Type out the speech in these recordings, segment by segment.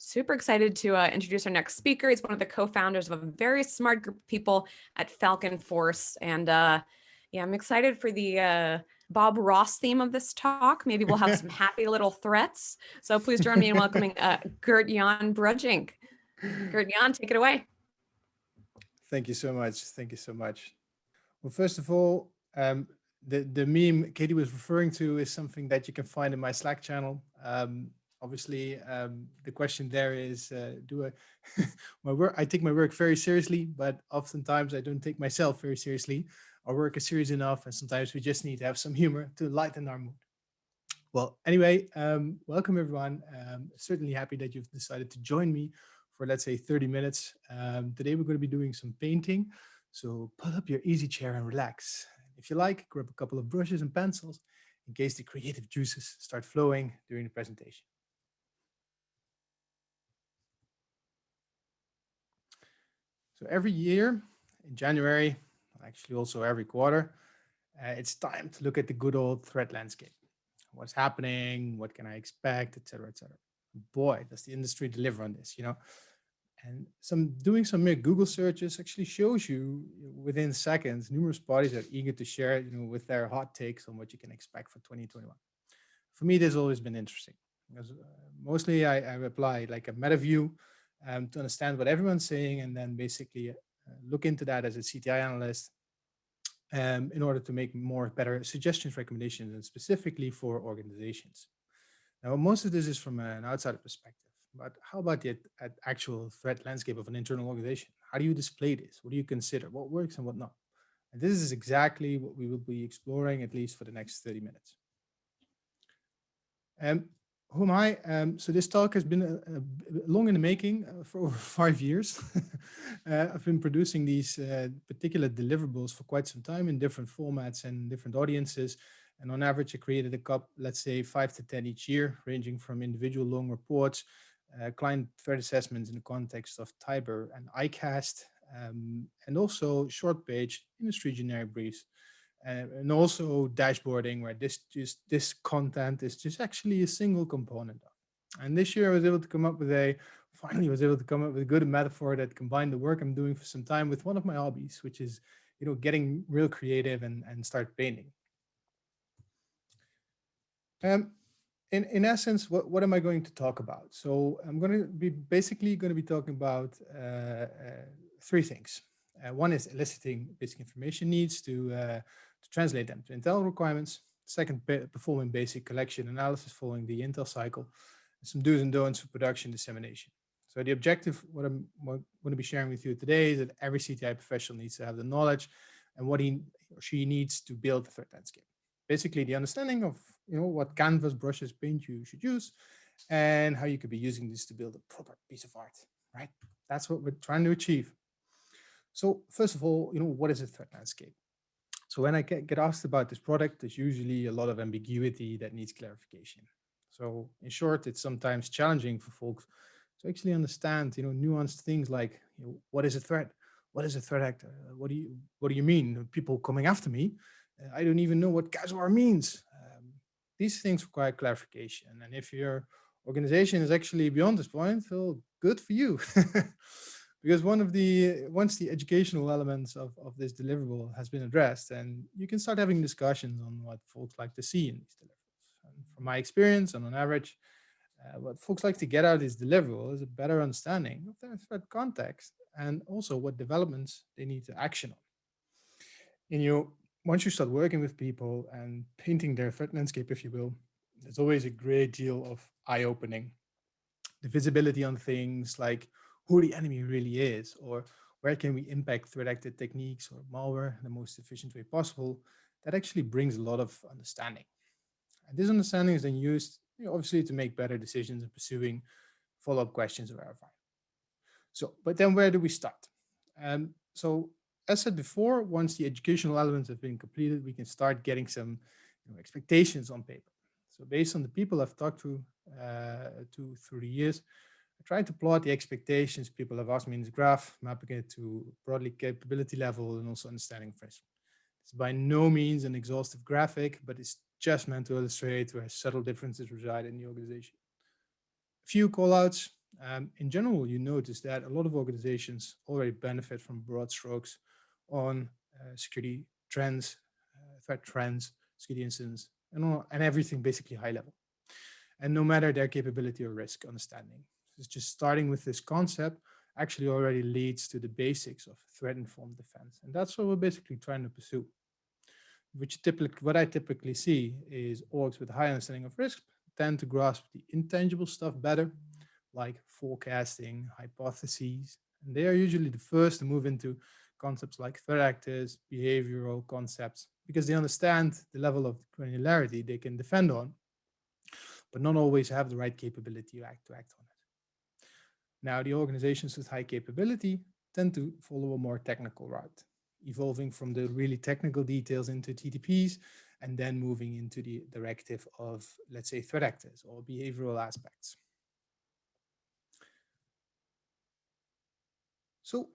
Super excited to introduce our next speaker. He's one of the co-founders of a very smart group of people at Falcon Force. And yeah, I'm excited for the Bob Ross theme of this talk. Maybe we'll have some happy little threats. So please join me in welcoming Gert-jan Brudgink. Gert-jan, take it away. Thank you so much. Thank you so much. Well, first of all, the meme Katie was referring to is something that you can find in my Slack channel. Obviously, the question there is, do I, I take my work very seriously, but oftentimes I don't take myself very seriously. Our work is serious enough, and sometimes we just need to have some humor to lighten our mood. Well, anyway, welcome everyone. Certainly happy that you've decided to join me for, let's say, 30 minutes. Today we're going to be doing some painting. So pull up your easy chair and relax. If you like, grab a couple of brushes and pencils in case the creative juices start flowing during the presentation. So every year in January, actually also every quarter, it's time to look at the good old threat landscape. What's happening? What can I expect? Et cetera, et cetera. Boy, does the industry deliver on this, you know? And doing some mere Google searches actually shows you within seconds, numerous parties are eager to share, with their hot takes on what you can expect for 2021. For me, this has always been interesting because mostly I apply like a meta view to understand what everyone's saying and then basically look into that as a CTI analyst in order to make better suggestions, recommendations, and specifically for organizations. Now, most of this is from an outsider perspective. But how about the actual threat landscape of an internal organization? How do you display this? What do you consider? What works and what not? And this is exactly what we will be exploring, at least for the next 30 minutes. Who am I? So this talk has been long in the making for over 5 years. I've been producing these particular deliverables for quite some time in different formats and different audiences. And on average, I created a couple, let's say 5 to 10 each year, ranging from individual long reports, client threat assessments in the context of Tiber and ICAST, and also short page industry generic briefs, and also dashboarding, where this content is just actually a single component of. And this year I was able to come up with a good metaphor that combined the work I'm doing for some time with one of my hobbies, which is getting real creative and start painting. In essence, what am I going to talk about? So I'm going to be basically talking about 3 things. One is eliciting basic information needs to translate them to Intel requirements. Second, performing basic collection analysis following the Intel cycle. And some do's and don'ts for production dissemination. So the objective, what I'm going to be sharing with you today, is that every CTI professional needs to have the knowledge and what he or she needs to build a threat landscape. Basically, the understanding of what canvas, brushes, paint you should use, and how you could be using this to build a proper piece of art. Right? That's what we're trying to achieve. So first of all, what is a threat landscape? So when I get asked about this product, there's usually a lot of ambiguity that needs clarification. So in short, it's sometimes challenging for folks to actually understand, nuanced things like, what is a threat? What is a threat actor? What do you mean? People coming after me? I don't even know what casuar means. These things require clarification. And if your organization is actually beyond this point, well, good for you. Because once the educational elements of this deliverable has been addressed, then you can start having discussions on what folks like to see in these deliverables. And from my experience, and on average, what folks like to get out of this deliverable is a better understanding of their threat context and also what developments they need to action on. And once you start working with people and painting their threat landscape, if you will, there's always a great deal of eye-opening. The visibility on things like who the enemy really is, or where can we impact threat actor techniques or malware in the most efficient way possible, that actually brings a lot of understanding. And this understanding is then used, obviously, to make better decisions and pursuing follow-up questions or verifying. So, but then where do we start? So as said before, once the educational elements have been completed, we can start getting some expectations on paper. So based on the people I've talked to through the years, I tried to plot the expectations people have asked me in this graph, mapping it to broadly capability level and also understanding of risk. It's by no means an exhaustive graphic, but it's just meant to illustrate where subtle differences reside in the organization. A few callouts. In general, you notice that a lot of organizations already benefit from broad strokes on security trends, threat trends, security incidents, and everything basically high level. And no matter their capability or risk understanding. It's just starting with this concept actually already leads to the basics of threat-informed defense. And that's what we're basically trying to pursue. What I typically see is orgs with high understanding of risk tend to grasp the intangible stuff better, like forecasting, hypotheses. And they are usually the first to move into concepts like threat actors, behavioral concepts, because they understand the level of granularity they can defend on, but not always have the right capability to act on it. Now, the organizations with high capability tend to follow a more technical route, evolving from the really technical details into TTPs and then moving into the directive of, let's say, threat actors or behavioral aspects. So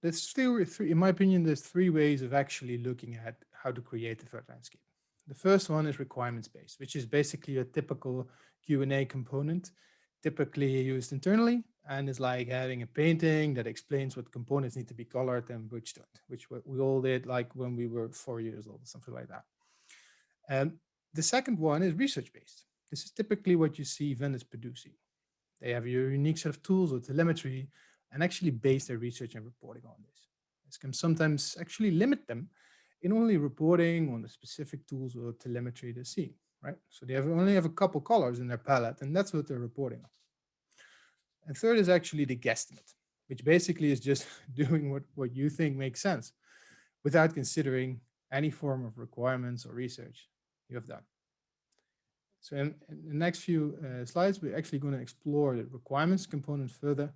there's still three, in my opinion, there's three ways of actually looking at how to create the threat landscape. The first one is requirements-based, which is basically a typical Q&A component, typically used internally, and is like having a painting that explains what components need to be colored and which don't, which we all did like when we were 4 years old, something like that. The second one is research-based. This is typically what you see vendors producing. They have a unique set of tools or telemetry and actually base their research and reporting on this. This can sometimes actually limit them in only reporting on the specific tools or telemetry they see, right? So they only have a couple colors in their palette, and that's what they're reporting on. And third is actually the guesstimate, which basically is just doing what you think makes sense without considering any form of requirements or research you have done. So in the next few slides, we're actually going to explore the requirements component further.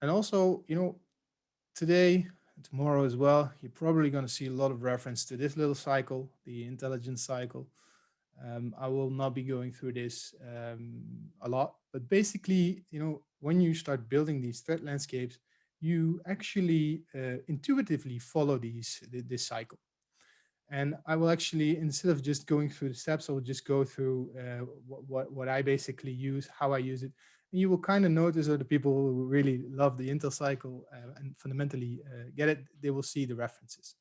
And also, today, tomorrow as well, you're probably going to see a lot of reference to this little cycle, the intelligence cycle. I will not be going through this a lot, but basically, when you start building these threat landscapes, you actually intuitively follow this cycle. And I will actually, instead of just going through the steps, I will just go through what I basically use, how I use it. And you will kind of notice that the people who really love the Intel cycle and fundamentally get it, they will see the references.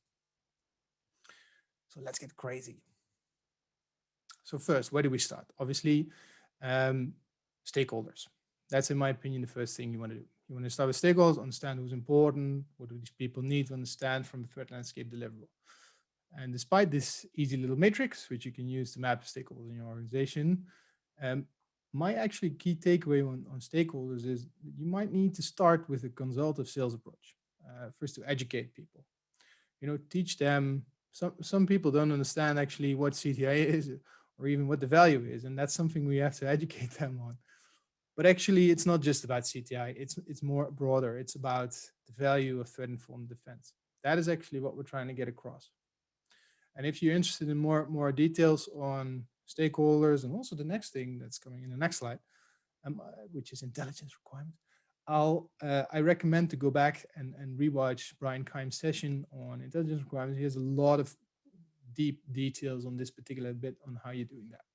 So let's get crazy. So first, where do we start? Obviously, stakeholders. That's, in my opinion, the first thing you want to do. You want to start with stakeholders, understand who's important, what do these people need to understand from the threat landscape deliverable. And despite this easy little matrix, which you can use to map stakeholders in your organization, my actually key takeaway on stakeholders is you might need to start with a consultative sales approach. First, to educate people, teach them. Some people don't understand actually what CTI is or even what the value is, and that's something we have to educate them on. But actually, it's not just about CTI. It's more broader. It's about the value of threat-informed defense. That is actually what we're trying to get across. And if you're interested in more details on stakeholders and also the next thing that's coming in the next slide, which is intelligence requirements, I recommend to go back and rewatch Brian Keim's session on intelligence requirements. He has a lot of deep details on this particular bit on how you're doing that.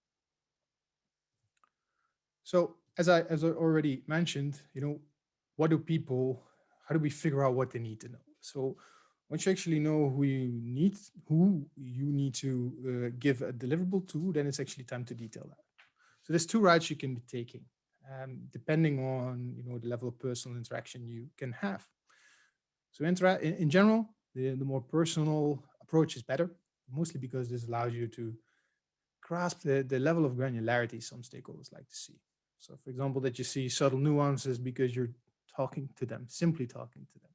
So as I already mentioned, how do we figure out what they need to know? So once you actually know who you need to give a deliverable to, then it's actually time to detail that. So there's two routes you can be taking, depending on the level of personal interaction you can have. So in general, the more personal approach is better, mostly because this allows you to grasp the level of granularity some stakeholders like to see. So for example, that you see subtle nuances because you're talking to them, simply talking to them.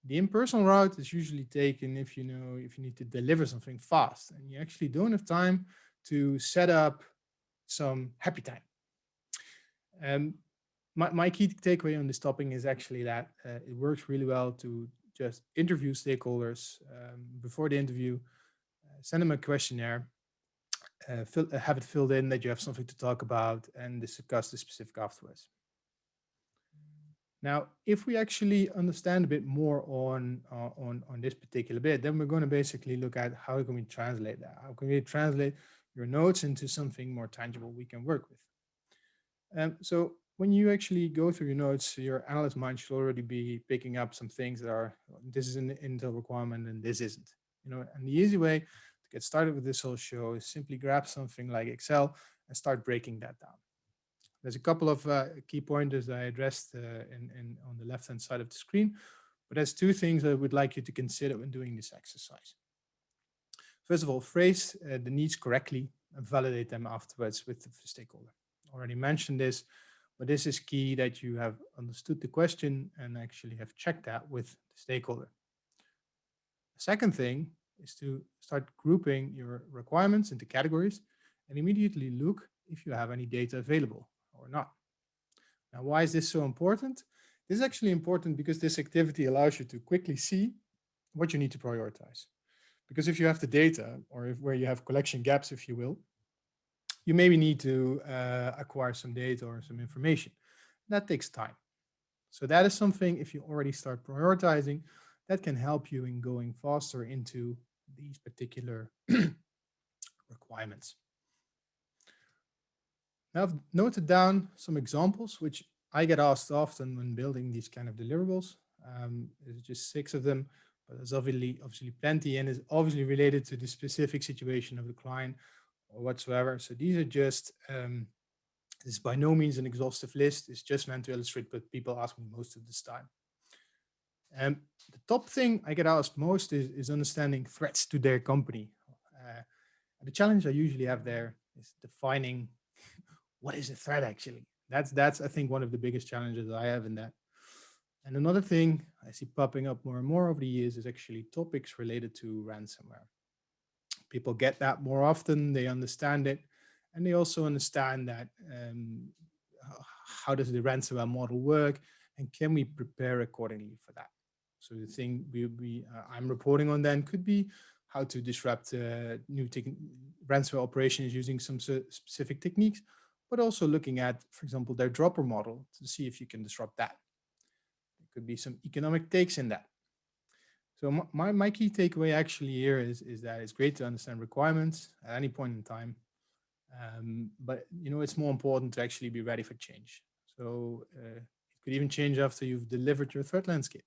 The impersonal route is usually taken if you need to deliver something fast and you actually don't have time to set up some happy time. My key takeaway on this topic is actually that it works really well to just interview stakeholders before the interview, send them a questionnaire, have it filled in that you have something to talk about, and discuss the specific afterwards. Now, if we actually understand a bit more on this particular bit, then we're going to basically look at how can we translate that? How can we translate your notes into something more tangible we can work with? So when you actually go through your notes, your analyst mind should already be picking up some things that are, this is an Intel requirement and this isn't. And the easy way to get started with this whole show is simply grab something like Excel and start breaking that down. There's a couple of key pointers that I addressed on the left-hand side of the screen, but there's two things I would like you to consider when doing this exercise. First of all, phrase the needs correctly and validate them afterwards with the stakeholder. I already mentioned this, but this is key that you have understood the question and actually have checked that with the stakeholder. The second thing is to start grouping your requirements into categories and immediately look if you have any data available or not. Now, why is this so important? This is actually important because this activity allows you to quickly see what you need to prioritize. Because if you have the data, or where you have collection gaps, if you will, you maybe need to acquire some data or some information. That takes time. So that is something, if you already start prioritizing, that can help you in going faster into these particular requirements. Now, I've noted down some examples, which I get asked often when building these kind of deliverables. There's just 6 of them, but there's obviously plenty, and is obviously related to the specific situation of the client or whatsoever. So these are just, this is by no means an exhaustive list. It's just meant to illustrate what people ask me most of this time. The top thing I get asked most is understanding threats to their company. The challenge I usually have there is defining what is a threat actually. That's I think one of the biggest challenges I have in that. And another thing I see popping up more and more over the years is actually topics related to ransomware. People get that more often, they understand it, and they also understand that how does the ransomware model work, and can we prepare accordingly for that? So the thing I'm reporting on then could be how to disrupt new ransomware operations using some specific techniques, but also looking at, for example, their dropper model to see if you can disrupt that. There could be some economic takes in that. So my key takeaway actually here is that it's great to understand requirements at any point in time, but it's more important to actually be ready for change. So it could even change after you've delivered your threat landscape.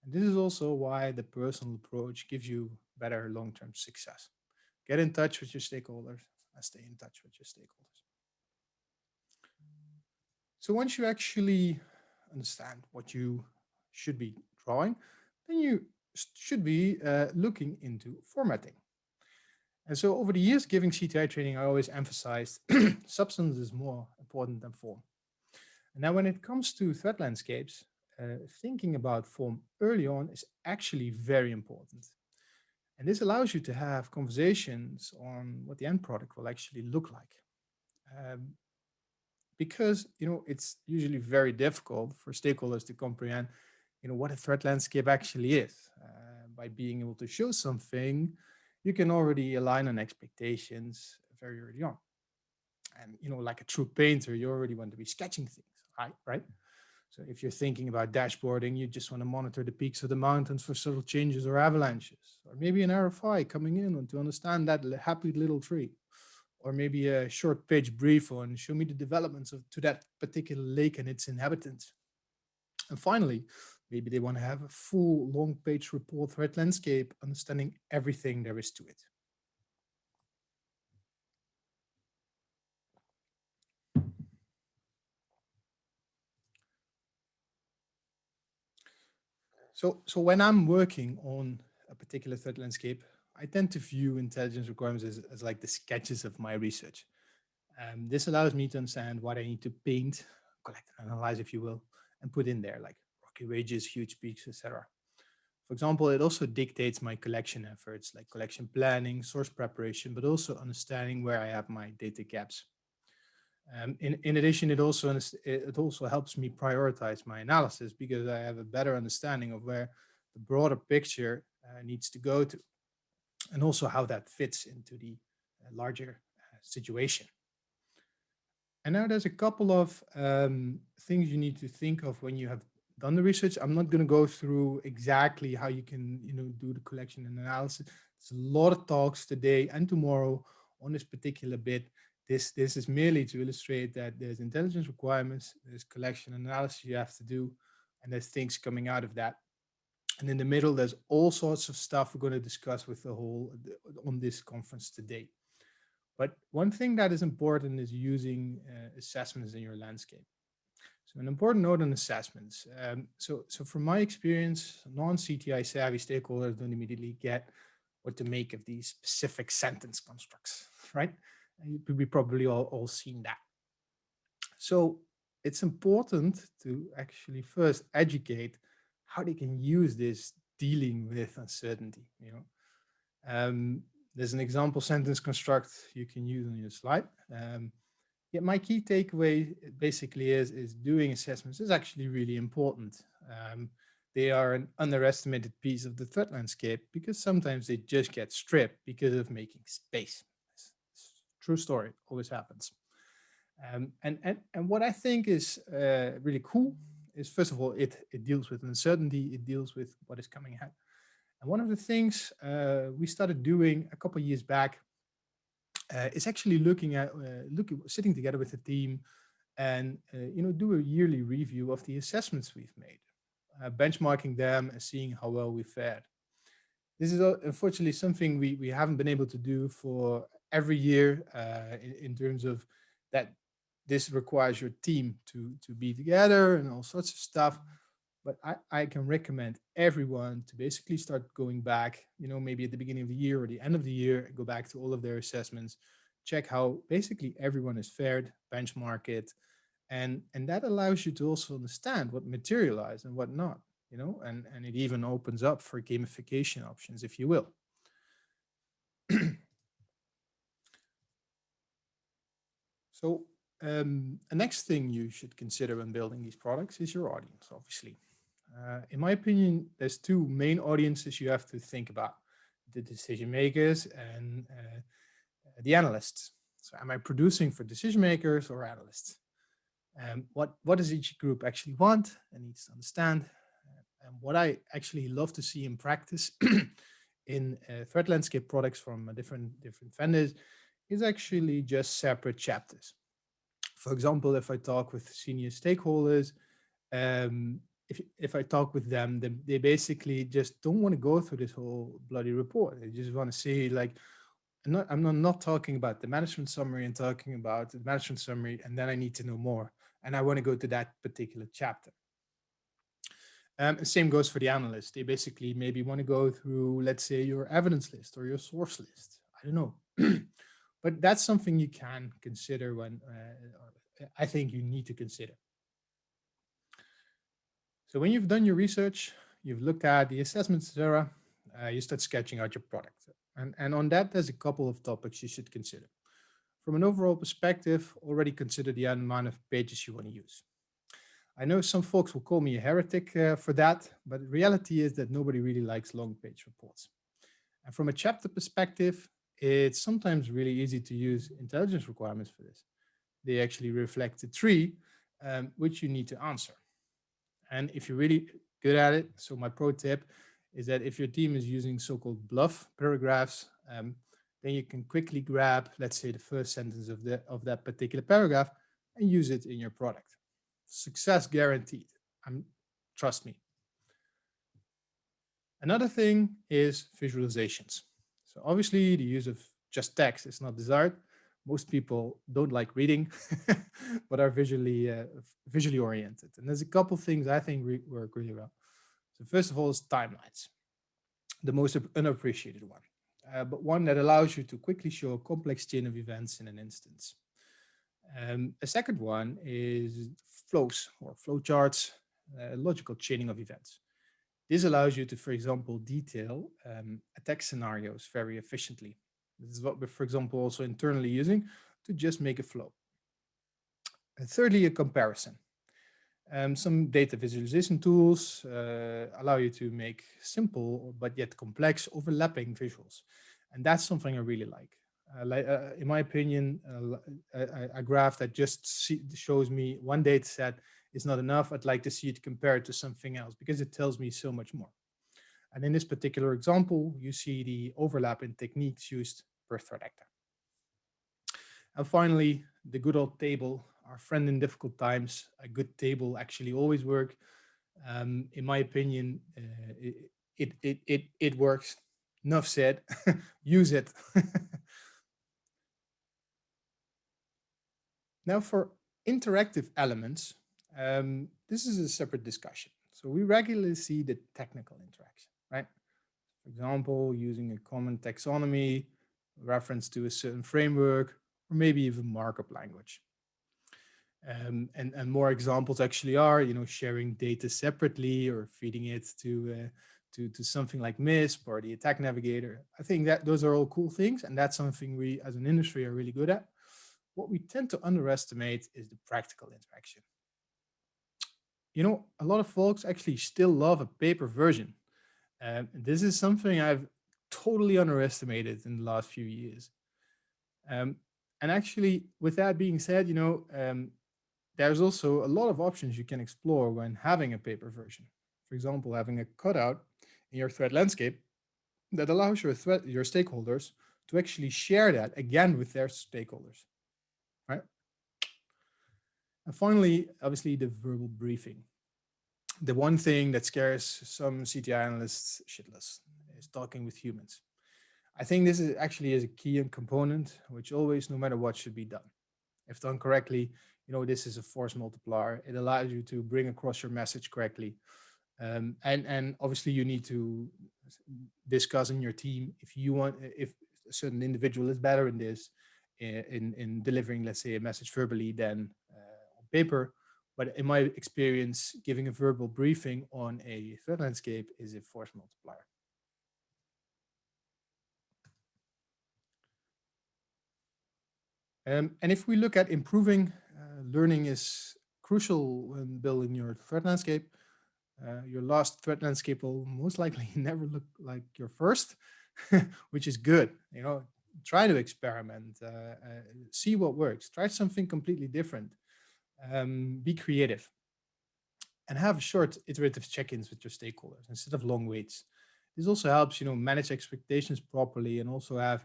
And this is also why the personal approach gives you better long-term success. Get in touch with your stakeholders and stay in touch with your stakeholders. So once you actually understand what you should be drawing, then you should be looking into formatting. And so over the years, giving CTI training, I always emphasized substance is more important than form. And now when it comes to threat landscapes, thinking about form early on is actually very important. And this allows you to have conversations on what the end product will actually look like. Because it's usually very difficult for stakeholders to comprehend what a threat landscape actually is. By being able to show something, you can already align on expectations very early on. And like a true painter, you already want to be sketching things, right? So if you're thinking about dashboarding, you just want to monitor the peaks of the mountains for subtle changes or avalanches, or maybe an RFI coming in to understand that happy little tree, or maybe a short page brief on show me the developments to that particular lake and its inhabitants. And finally, maybe they want to have a full long page report threat landscape, understanding everything there is to it. So when I'm working on a particular threat landscape, I tend to view intelligence requirements as like the sketches of my research. This allows me to understand what I need to paint, collect and analyze, if you will, and put in there, like rocky ridges, huge peaks, etc. For example, it also dictates my collection efforts, like collection planning, source preparation, but also understanding where I have my data gaps. In addition, it also helps me prioritize my analysis because I have a better understanding of where the broader picture needs to go to, and also how that fits into the larger situation. And now there's a couple of things you need to think of when you have done the research. I'm not going to go through exactly how you can, do the collection and analysis. There's a lot of talks today and tomorrow on this particular bit. This is merely to illustrate that there's intelligence requirements, there's collection and analysis you have to do, and there's things coming out of that. And in the middle, there's all sorts of stuff we're going to discuss with on this conference today. But one thing that is important is using assessments in your landscape. So an important note on assessments. So from my experience, non-CTI savvy stakeholders don't immediately get what to make of these specific sentence constructs, right? We probably all seen that. So it's important to actually first educate how they can use this dealing with uncertainty. There's an example sentence construct you can use on your slide. Yeah, my key takeaway basically is doing assessments is actually really important. They are an underestimated piece of the threat landscape because sometimes they just get stripped because of making space. It's true story, always happens. And what I think is really cool is, first of all, it deals with uncertainty, it deals with what is coming ahead. And one of the things we started doing a couple of years back is actually sitting together with the team and do a yearly review of the assessments we've made, benchmarking them and seeing how well we fared. This is unfortunately something we haven't been able to do for every year in terms of that. This requires your team to be together and all sorts of stuff. But I can recommend everyone to basically start going back, maybe at the beginning of the year or the end of the year, go back to all of their assessments, check how basically everyone is fared, benchmark it. And that allows you to also understand what materialized and what not, and it even opens up for gamification options, if you will. So the next thing you should consider when building these products is your audience, obviously. In my opinion, there's two main audiences you have to think about: the decision makers and the analysts. So am I producing for decision makers or analysts? What does each group actually want and needs to understand? And what I actually love to see in practice in threat landscape products from different vendors is actually just separate chapters. For example, if I talk with senior stakeholders, if I talk with them, they basically just don't want to go through this whole bloody report. They just want to see, like, I'm not talking about the management summary and talking about the management summary, and then I need to know more. And I want to go to that particular chapter. Same goes for the analyst. They basically maybe want to go through, let's say, your evidence list or your source list. I don't know. But that's something you can consider when, I think you need to consider. So when you've done your research, you've looked at the assessments, etc., you start sketching out your product. And on that, there's a couple of topics you should consider. From an overall perspective, already consider the amount of pages you want to use. I know some folks will call me a heretic for that, but the reality is that nobody really likes long page reports. And from a chapter perspective, it's sometimes really easy to use intelligence requirements for this. They actually reflect the tree, which you need to answer. And if you're really good at it, so my pro tip is that if your team is using so-called bluff paragraphs, then you can quickly grab, let's say, the first sentence of that particular paragraph and use it in your product. Success guaranteed. Trust me. Another thing is visualizations. So obviously the use of just text is not desired. Most people don't like reading, but are visually oriented. And there's a couple things I think work really well. So first of all is timelines, the most unappreciated one, but one that allows you to quickly show a complex chain of events in an instance. A second one is flows or flowcharts, logical chaining of events. This allows you to, for example, detail attack scenarios very efficiently. This is what we're, for example, also internally using to just make a flow. And thirdly, a comparison. Some data visualization tools allow you to make simple but yet complex overlapping visuals. And that's something I really like. In my opinion, a graph that just shows me one data set is not enough. I'd like to see it compared to something else because it tells me so much more. And in this particular example, you see the overlap in techniques used per threat actor. And finally, the good old table, our friend in difficult times. A good table actually always works. In my opinion, it works. Enough said. Use it. Now, for interactive elements, this is a separate discussion. So we regularly see the technical interaction, right? For example, using a common taxonomy, reference to a certain framework, or maybe even markup language. And more examples actually are, sharing data separately or feeding it to something like MISP or the attack navigator. I think that those are all cool things, and that's something we as an industry are really good at. What we tend to underestimate is the practical interaction. A lot of folks actually still love a paper version. This is something I've totally underestimated in the last few years. And actually, with that being said, there's also a lot of options you can explore when having a paper version. For example, having a cutout in your threat landscape that allows your stakeholders to actually share that again with their stakeholders, right? And finally, obviously, the verbal briefing. The one thing that scares some CTI analysts shitless is talking with humans. I think this is actually a key component, which always, no matter what, should be done. If done correctly, this is a force multiplier. It allows you to bring across your message correctly. And obviously you need to discuss in your team if a certain individual is better in this, in delivering, let's say, a message verbally than on paper. But in my experience, giving a verbal briefing on a threat landscape is a force multiplier. And if we look at improving, learning is crucial when building your threat landscape. Your last threat landscape will most likely never look like your first, which is good. Try to experiment, see what works, try something completely different, be creative, and have short iterative check-ins with your stakeholders instead of long waits. This also helps, manage expectations properly, and also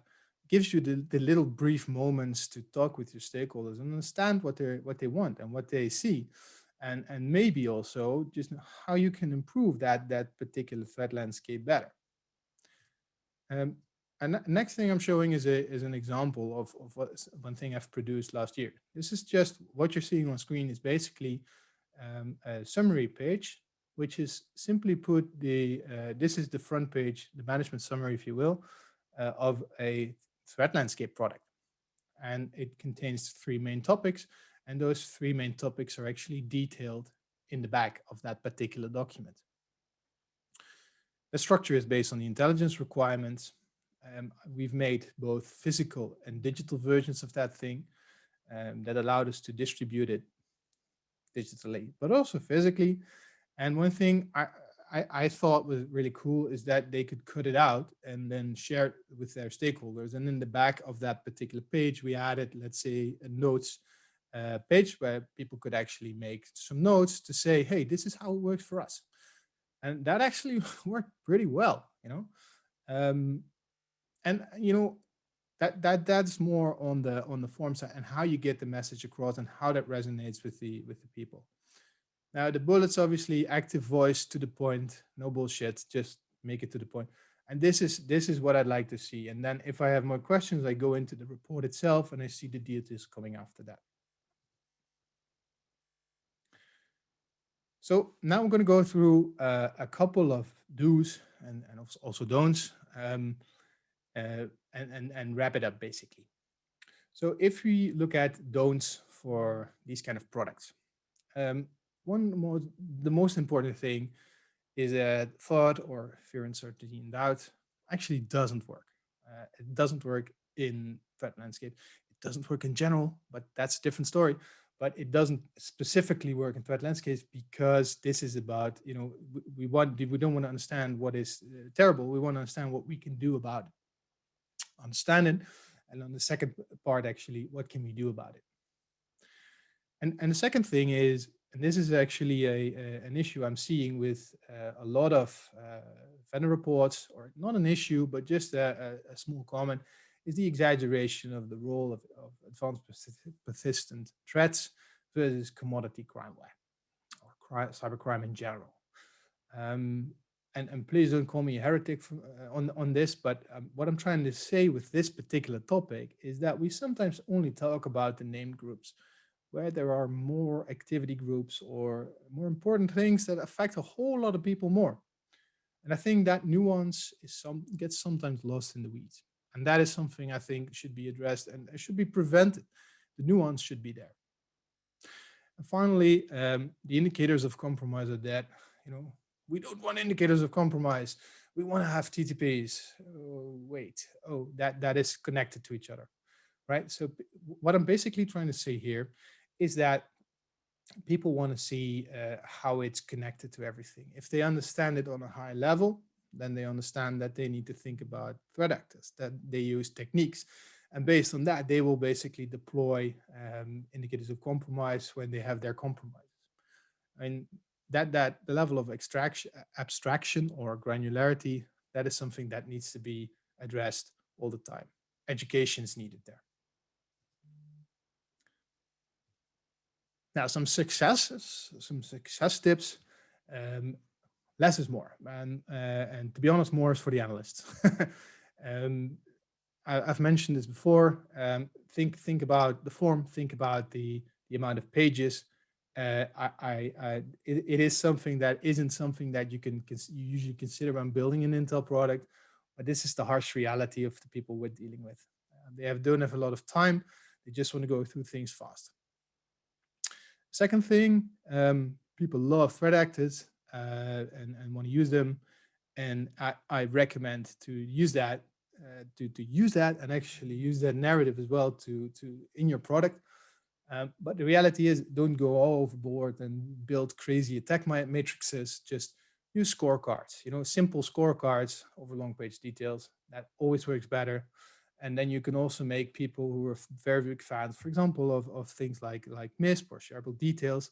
gives you the little brief moments to talk with your stakeholders and understand what they want and what they see, and maybe also just how you can improve that particular threat landscape better. And next thing I'm showing is an example of one thing I've produced last year. This is just what you're seeing on screen is basically a summary page, which is simply put this is the front page, the management summary, if you will, of a threat landscape product. And it contains 3 main topics. And those 3 main topics are actually detailed in the back of that particular document. The structure is based on the intelligence requirements. We've made both physical and digital versions of that thing that allowed us to distribute it digitally, but also physically. And one thing I thought was really cool is that they could cut it out and then share it with their stakeholders. And in the back of that particular page, we added, let's say, a notes page where people could actually make some notes to say, hey, this is how it works for us. And that actually worked pretty well, that's more on the form side and how you get the message across and how that resonates with the people. Now, the bullets, obviously, active voice, to the point, no bullshit, just make it to the point. And this is what I'd like to see. And then if I have more questions, I go into the report itself and I see the details coming after that. So now I'm going to go through a couple of do's and also don'ts and wrap it up, basically. So if we look at don'ts for these kind of products, the most important thing is that thought or fear, uncertainty, and doubt actually doesn't work. It doesn't work in threat landscape. It doesn't work in general, but that's a different story. But it doesn't specifically work in threat landscapes because this is about, we don't want to understand what is terrible. We want to understand what we can do about it. Understand it. And on the second part, actually, what can we do about it? And the second thing is And this is actually an issue I'm seeing with a lot of vendor reports, or not an issue, but just a small comment, is the exaggeration of the role of advanced persistent threats versus commodity crimeware or cybercrime in general. Um, and please don't call me a heretic on this, but what I'm trying to say with this particular topic is that we sometimes only talk about the named groups, where there are more activity groups or more important things that affect a whole lot of people more. And I think that nuance gets sometimes lost in the weeds. And that is something I think should be addressed and should be prevented. The nuance should be there. And finally, the indicators of compromise are that, we don't want indicators of compromise. We want to have TTPs. Oh, wait, that is connected to each other, right? So what I'm basically trying to say here is that people want to see how it's connected to everything. If they understand it on a high level, then they understand that they need to think about threat actors, that they use techniques. And based on that, they will basically deploy indicators of compromise when they have their compromises. And that the level of abstraction or granularity, that is something that needs to be addressed all the time. Education is needed there. Now, some success tips. Less is more, and to be honest, more is for the analysts. I've mentioned this before. Think about the form. Think about the amount of pages. It is something that isn't something that you usually consider when building an Intel product, but this is the harsh reality of the people we're dealing with. They don't have a lot of time. They just want to go through things fast. Second thing, people love threat actors and want to use them, and I recommend to use that and actually use that narrative as well to in your product. But the reality is, don't go all overboard and build crazy attack matrices. Just use scorecards. Simple scorecards over long page details. That always works better. And then you can also make people who are very big fans, for example, of things like MISP or shareable details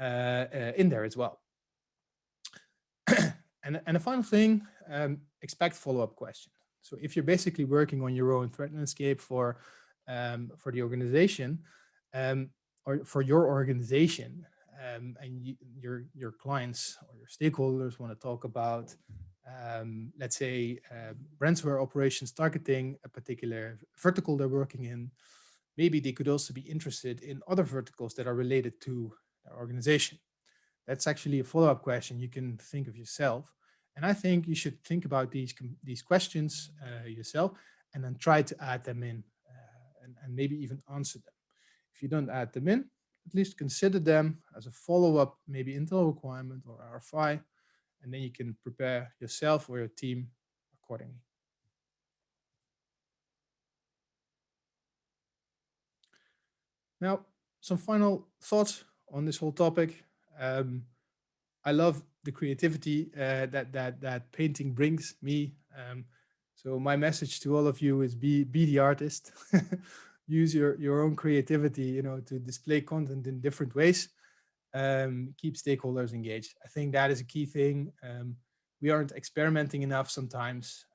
in there as well. and the final thing, expect follow-up questions. So if you're basically working on your own threat landscape for the organization or for your organization, and your clients or your stakeholders want to talk about, let's say, ransomware operations targeting a particular vertical they're working in. Maybe they could also be interested in other verticals that are related to their organization. That's actually a follow-up question you can think of yourself. And I think you should think about these questions yourself, and then try to add them in and maybe even answer them. If you don't add them in, at least consider them as a follow-up, maybe Intel requirement or RFI, and then you can prepare yourself or your team accordingly. Now, some final thoughts on this whole topic. I love the creativity that painting brings me. So my message to all of you is be the artist. Use your own creativity, to display content in different ways. Keep stakeholders engaged. I think that is a key thing. We aren't experimenting enough sometimes.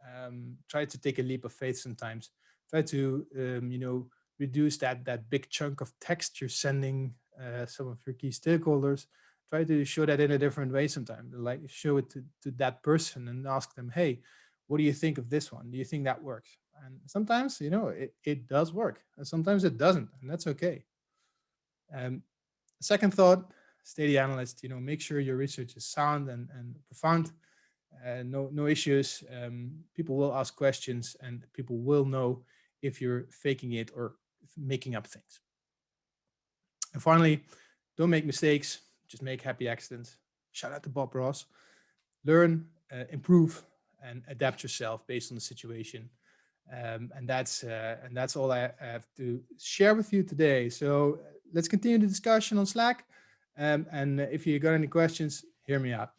Try to take a leap of faith sometimes. Try to reduce that big chunk of text you're sending some of your key stakeholders. Try to show that in a different way sometimes. Like show it to that person and ask them, hey, what do you think of this one? Do you think that works? And sometimes, it does work, and sometimes it doesn't, and that's okay. Second thought, stay the analyst. Make sure your research is sound and profound. No issues. People will ask questions, and people will know if you're faking it or making up things. And finally, don't make mistakes. Just make happy accidents. Shout out to Bob Ross. Learn, improve, and adapt yourself based on the situation. And that's all I have to share with you today. So let's continue the discussion on Slack. And if you got any questions, hear me out.